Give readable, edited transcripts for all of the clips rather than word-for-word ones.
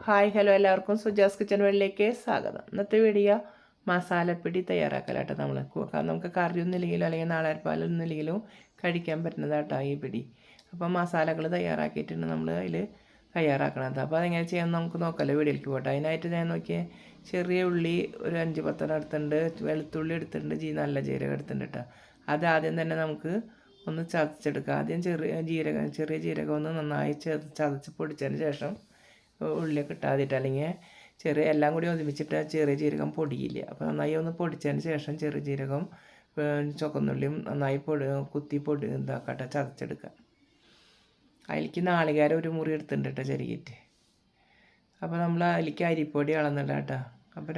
Hi hello എല്ലാവർക്കും Suja's kitchen വേൾഡിലേക്ക് സ്വാഗതം. ഇന്നത്തെ വീഡിയോ മസാലപ്പൊടി തയ്യാറാക്കലാട്ടോ. നമുക്ക് കറിയൊന്നും ഇല്ലെങ്കിലും അല്ലെങ്കിൽ നാളെപ്പാലൊന്നും ഇല്ലെങ്കിലും കഴിക്കാൻ പറ്റുന്നതാട്ടോ ഈ പിടി. അപ്പോൾ മസാലകൾ തയ്യാറാക്കിയിട്ടുണ്ട് നമ്മൾ അതിൽ തയ്യാറാക്കണത്. അപ്പോൾ അതെങ്ങനെ ചെയ്യാമെന്ന് നമുക്ക് നോക്കാമല്ലോ, വീഡിയോയിലേക്ക് പോട്ടെ. അതിനായിട്ട് ഞാൻ നോക്കിയാൽ ചെറിയ ഉള്ളി ഒരു 5-10 എടുത്തിട്ടുണ്ട്, വെളുത്തുള്ളി എടുത്തിട്ടുണ്ട്, നല്ല ജീരകം എടുത്തിട്ടുണ്ട് കേട്ടോ. അത് ആദ്യം തന്നെ നമുക്ക് ഒന്ന് ചതച്ചെടുക്കുക. ആദ്യം ചെറിയ ജീരകം ഒന്ന് നന്നായി ചതച്ച് പൊടിച്ചതിന് ശേഷം ഉള്ളിയൊക്കെ ഇട്ടാതിട്ട്, അല്ലെങ്കിൽ എല്ലാം കൂടി ഒരുമിച്ചിട്ട് ചെറിയ ജീരകം പൊടിയില്ല. അപ്പോൾ നന്നായി ഒന്ന് പൊടിച്ചതിന് ശേഷം ചെറിയ ജീരകം ചുവന്നുള്ളിയും നന്നായി കുത്തി ഇതാക്കട്ടെ, ചതച്ചെടുക്കുക. അതിലേക്ക് നാളികേരം ഒരു മുറി എടുത്തിട്ടുണ്ട് കേട്ടോ, ചെറിയിട്ട്. അപ്പോൾ നമ്മൾ അതിലേക്ക് അരിപ്പൊടി അളന്നിട കേട്ടോ. അപ്പോൾ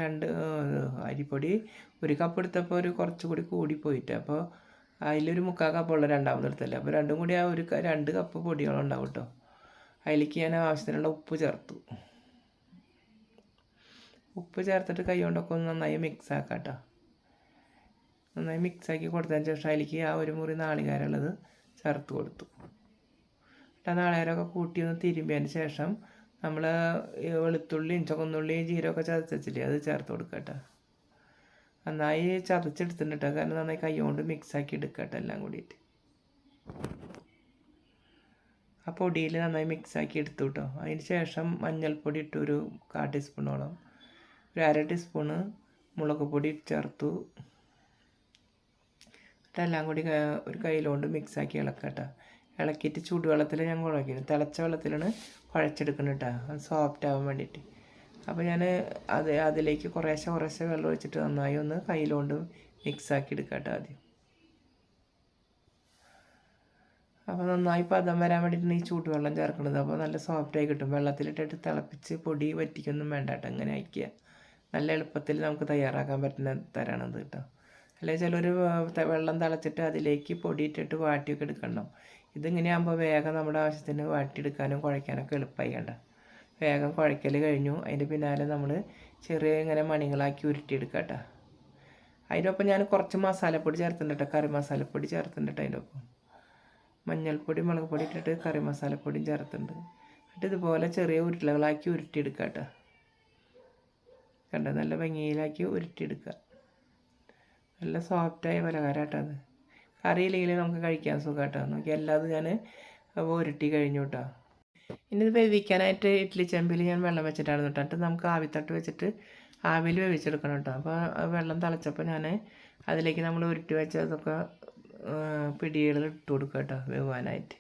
അരിപ്പൊടി 1 കപ്പ് എടുത്തപ്പോൾ കുറച്ചുകൂടി കൂടിപ്പോയിട്ട്, അപ്പോൾ അതിലൊരു 3/4 കപ്പുള്ള രണ്ടാമത് എടുത്തല്ലേ. അപ്പോൾ രണ്ടും കൂടി 2 കപ്പ് പൊടിയോളം ഉണ്ടാവും കേട്ടോ. അതിലേക്ക് ഞാൻ ആവശ്യത്തിനുള്ള ഉപ്പ് ചേർത്തു. ഉപ്പ് ചേർത്തിട്ട് കൈ കൊണ്ടൊക്കെ ഒന്ന് നന്നായി മിക്സ് ആക്കാം കേട്ടോ. നന്നായി മിക്സാക്കി കൊടുത്തതിന് ശേഷം അതിലേക്ക് ആ ഒരു മുറി നാളികേരമുള്ളത് ചേർത്ത് കൊടുത്തു. എന്നിട്ട് നാളികേരമൊക്കെ കൂട്ടി ഒന്ന് തിരുമ്പിയതിന് ശേഷം നമ്മൾ വെളുത്തുള്ളിയും ചുവന്നുള്ളിയും ജീരകമൊക്കെ ചതച്ചില്ലേ, അത് ചേർത്ത് കൊടുക്കുക കേട്ടോ. നന്നായി ചതച്ചെടുത്തിട്ടുണ്ട് കേട്ടോ, കാരണം നന്നായി കൈ കൊണ്ട് മിക്സാക്കി എടുക്കുക കേട്ടോ എല്ലാം കൂടിയിട്ട്. ആ പൊടിയിൽ നന്നായി മിക്സാക്കി എടുത്തു കേട്ടോ. അതിന് ശേഷം മഞ്ഞൾപ്പൊടി ഇട്ടു ഒരു 1/4 ടീസ്പൂണോളം, ഒരു 1/2 ടീസ്പൂണ് മുളക് പൊടി ചേർത്തു. എല്ലാം കൂടി ഒരു കയ്യിലോണ്ട് മിക്സാക്കി ഇളക്കുക കേട്ടോ. ഇളക്കിയിട്ട് ചൂടുവെള്ളത്തിൽ ഞാൻ കുഴക്കുന്നു, തിളച്ച വെള്ളത്തിലാണ് കുഴച്ചെടുക്കുന്നത് കേട്ടോ, അത് സോഫ്റ്റ് ആവാൻ വേണ്ടിയിട്ട്. അപ്പോൾ ഞാൻ അതിലേക്ക് കുറേശ്ശെ വെള്ളം ഒഴിച്ചിട്ട് നന്നായി ഒന്ന് കയ്യിലോണ്ട് മിക്സാക്കി എടുക്കുക കേട്ടോ ആദ്യം. അപ്പോൾ നന്നായി പദം വരാൻ വേണ്ടിയിട്ടാണ് ഈ ചൂടുവെള്ളം ചേർക്കുന്നത്. അപ്പോൾ നല്ല സോഫ്റ്റായി കിട്ടും. വെള്ളത്തിലിട്ടിട്ട് തിളപ്പിച്ച് പൊടി വറ്റിക്കൊന്നും വേണ്ട കേട്ടോ, അങ്ങനെ അയക്കുക. നല്ല എളുപ്പത്തിൽ നമുക്ക് തയ്യാറാക്കാൻ പറ്റുന്ന തരാണത് കേട്ടോ. അല്ലെങ്കിൽ ചിലർ വെള്ളം തിളച്ചിട്ട് അതിലേക്ക് പൊടി ഇട്ടിട്ട് വാട്ടിയൊക്കെ എടുക്കണം. ഇതിങ്ങനെയാകുമ്പോൾ വേഗം നമ്മുടെ ആവശ്യത്തിന് വാട്ടിയെടുക്കാനും കുഴയ്ക്കാനൊക്കെ എളുപ്പമായി കണ്ട. വേഗം കുഴയ്ക്കൽ കഴിഞ്ഞു. അതിൻ്റെ പിന്നാലെ നമ്മൾ ഇങ്ങനെ മണികളാക്കി ഉരുട്ടിയെടുക്കുക കേട്ടോ. അതിനൊപ്പം ഞാൻ കുറച്ച് മസാലപ്പൊടി ചേർത്തിട്ടുണ്ട് കേട്ടോ, കറി മസാലപ്പൊടി ചേർത്തിട്ടുണ്ട് കേട്ടോ. അതിൻ്റെ ഒപ്പം മഞ്ഞൾപ്പൊടി മുളക് പൊടി ഇട്ടിട്ട് കറി മസാലപ്പൊടിയും ചേർത്തിട്ടുണ്ട്. എന്നിട്ട് ഇതുപോലെ ചെറിയ ഉരുളകളാക്കി ഉരുട്ടിയെടുക്കുക കേട്ടോ. കണ്ടോ, നല്ല ഭംഗിയിലാക്കി ഉരുട്ടിയെടുക്കുക. നല്ല സോഫ്റ്റായ പലഹാരം കേട്ടോ അത്. കറിയില്ലെങ്കിൽ നമുക്ക് കഴിക്കാൻ സുഖം കേട്ടോ. നോക്കി എല്ലാതും ഞാൻ ഉരുട്ടി കഴിഞ്ഞു കേട്ടോ. ഇനി ഇത് വേവിക്കാനായിട്ട് ഇഡ്ഡലി ചെമ്പിൽ ഞാൻ വെള്ളം വെച്ചിട്ടാണ് കേട്ടോ. എന്നിട്ട് നമുക്ക് ആവിത്തട്ട് വെച്ചിട്ട് ആവിയിൽ വേവിച്ചെടുക്കണം കേട്ടോ. അപ്പോൾ വെള്ളം തിളച്ചപ്പോൾ ഞാൻ അതിലേക്ക് നമ്മൾ ഉരുട്ടി വെച്ചതൊക്കെ പിടികൾ ഇട്ട് കൊടുക്കുക കേട്ടോ വേവാനായിട്ട്.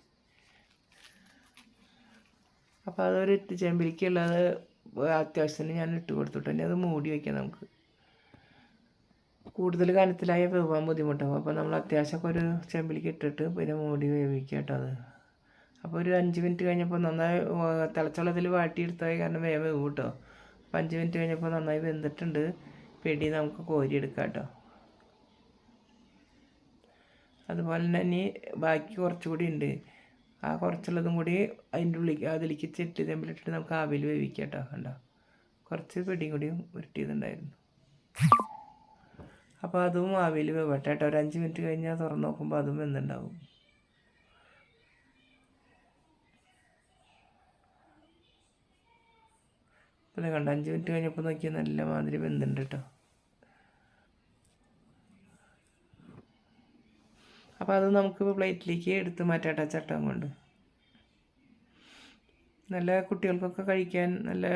അപ്പോൾ അതൊരു ചെമ്പിലേക്കുള്ളത് അത്യാവശ്യത്തിന് ഞാൻ ഇട്ട് കൊടുത്തിട്ട് തന്നെ അത് മൂടി വയ്ക്കാം. നമുക്ക് കൂടുതൽ കനത്തിലായ വേവാൻ ബുദ്ധിമുട്ടാവും. അപ്പോൾ നമ്മൾ അത്യാവശ്യമൊക്കെ ഒരു ചെമ്പിലേക്ക് ഇട്ടിട്ട് പിന്നെ മൂടി വേവിക്കുക കേട്ടോ അത്. അപ്പോൾ ഒരു 5 മിനിറ്റ് കഴിഞ്ഞപ്പോൾ നന്നായി തിളച്ചുള്ളതിൽ വാട്ടിയെടുത്താൽ കാരണം വേവ് കേട്ടോ. അപ്പോൾ 5 മിനിറ്റ് കഴിഞ്ഞപ്പോൾ നന്നായി വെന്തിട്ടുണ്ട്. പിടി നമുക്ക് കോരിയെടുക്കാം കേട്ടോ. അതുപോലെ തന്നെ ഇനി ബാക്കി കുറച്ചുകൂടി ഉണ്ട്. ആ കുറച്ചുള്ളതും കൂടി അതിലേക്ക് ചെട്ടി തെമ്പിലിട്ടിട്ട് നമുക്ക് ആവിയിൽ വേവിക്കാം കേട്ടോ. കണ്ടോ, കുറച്ച് പിടിയും കൂടിയും ഉരുട്ടിയതുണ്ടായിരുന്നു. അപ്പോൾ അതും ആവിയിൽ വേവട്ടെ കേട്ടോ. ഒരു 5 മിനിറ്റ് കഴിഞ്ഞാൽ തുറന്ന് നോക്കുമ്പോൾ അതും വെന്തുണ്ടാവും. അപ്പോൾ കണ്ടോ, 5 മിനിറ്റ് കഴിഞ്ഞപ്പോൾ നോക്കിയാൽ നല്ല മാതിരി വെന്തുണ്ട് കേട്ടോ. അപ്പോൾ അത് നമുക്ക് പ്ലേറ്റിലേക്ക് എടുത്ത് മാറ്റാട്ടോ ചട്ടം കൊണ്ട്. നല്ല കുട്ടികൾക്കൊക്കെ കഴിക്കാൻ നല്ല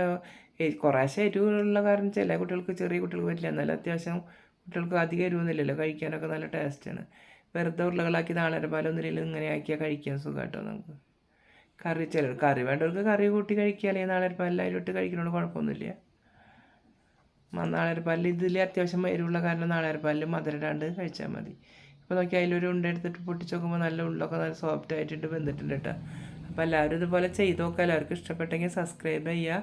കുറേശ്ശെ എരിവുള്ള കാരണം ചെറിയ കുട്ടികൾക്ക് പറ്റില്ല. എന്നാലും അത്യാവശ്യം കുട്ടികൾക്ക് അധികം എരിവൊന്നുമില്ലല്ലോ, കഴിക്കാനൊക്കെ നല്ല ടേസ്റ്റാണ്. വെറുതെ ഉരുളകളാക്കി നാളെപ്പാലൊന്നുമില്ലല്ലോ, ഇങ്ങനെ ആക്കിയാൽ കഴിക്കാൻ സുഖം കേട്ടോ നമുക്ക്. കറി വേണ്ടവർക്ക് കറി കൂട്ടി കഴിക്കുക, അല്ലെങ്കിൽ നാളെപ്പാലെല്ലാം ഇട്ട് കഴിക്കുന്നതുകൊണ്ട് കുഴപ്പമൊന്നുമില്ല. നാളെപ്പാലിൽ ഇതിൽ അത്യാവശ്യം എരിവുള്ള കാരണം നാളെപ്പാലിൽ മധുരമിടാണ്ട് കഴിച്ചാൽ മതി. അപ്പോൾ നോക്കി അതിലൊരു ഉണ്ട എടുത്തിട്ട് പൊട്ടിച്ച് നോക്കുമ്പോൾ നല്ല ഉള്ളൊക്കെ നല്ല സോഫ്റ്റ് ആയിട്ടിട്ട് വെന്തിട്ടുണ്ട് കേട്ടോ. അപ്പോൾ എല്ലാവരും ഇതുപോലെ ചെയ്ത് നോക്കുക. എല്ലാവർക്കും ഇഷ്ടപ്പെട്ടെങ്കിൽ സബ്സ്ക്രൈബ് ചെയ്യുക,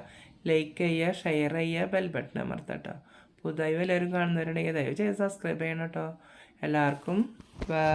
ലൈക്ക് ചെയ്യുക, ഷെയർ ചെയ്യുക, ബെൽ ബട്ടൺ അമർത്തുക കേട്ടോ. പുതുതായി എല്ലാവരും കാണുന്നവരുണ്ടെങ്കിൽ ദയവ് ചെയ്ത് സബ്സ്ക്രൈബ് ചെയ്യണം കേട്ടോ. എല്ലാവർക്കും ബൈ.